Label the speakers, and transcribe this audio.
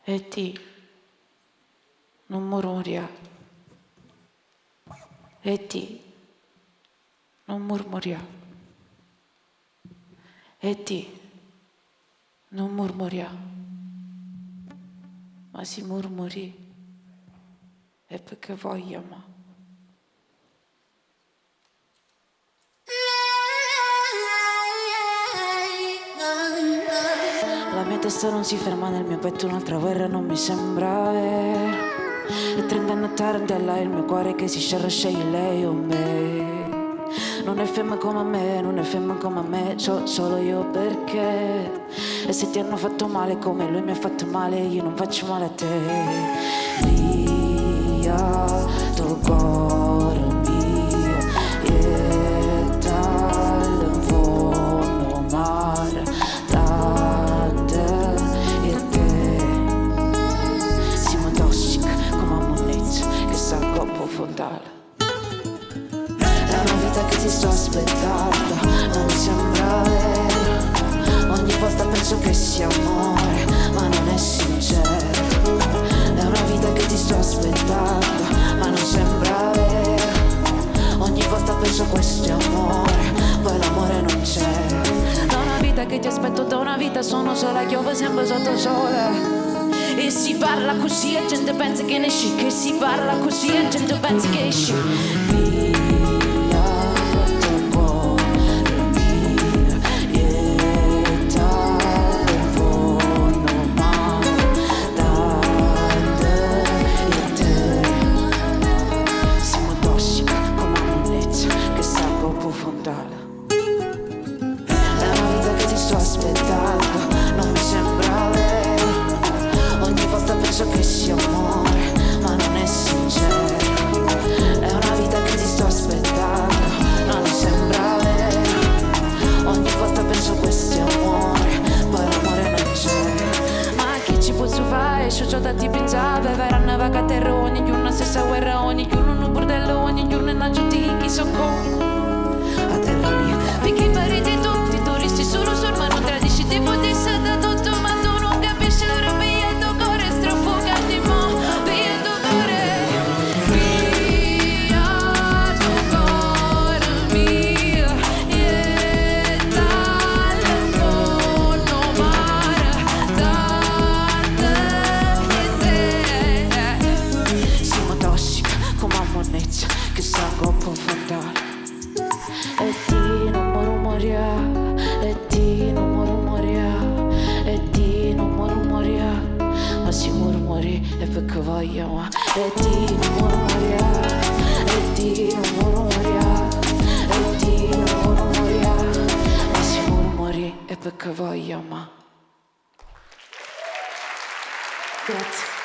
Speaker 1: E ti non murmuria. E ti non murmuria. E ti non murmuria. Ma si murmuri è perché vogliamo. La mia testa non si ferma nel mio petto, un'altra guerra non mi sembra vero. E 30 anni a tarantella il mio cuore che si scerra, sceglie lei o me. Non è femmina come me, non è femmina come me, solo io perché. E se ti hanno fatto male come lui mi ha fatto male, io non faccio male a te. Via, tuo cuore mio, e dal fondo mare, tante e te. Siamo tossici come ammonnezza che sa coppo fondale. Che ti sto aspettando, non sembra vero. Ogni volta penso che sia amore, ma non è sincero. È una vita che ti sto aspettando, ma non sembra vero. Ogni volta penso questo è amore, poi l'amore non c'è. Da una vita che ti aspetto, da una vita sono sola, piove sempre sotto sole. E si parla così e gente pensa che ne esci, che si parla così e gente pensa che esci. Che sia amore, ma non è sincero. È una vita che ti sto aspettando, non sembra vero. Ogni volta penso questo è amore, poi l'amore non c'è. Ma che ci posso fare? Scioccio da ti pensare, verranno vaga a terra ogni giorno, stessa guerra ogni giorno, un bordello ogni giorno, una giuti chi so con a terra mia. Perché parete tutti, turisti solo sul ma non tradisci, ti potesse da tutto, ma tu non capisci la roba. Che sa coppo fondale. E ti non murmuria, e ti non murmuria, e ti non murmuria, ma si murmuri è perché vogliamo. E ti non murmuria, e ti non murmuria, e ti non murmuria, ma si murmuri è perché vogliamo. Grazie.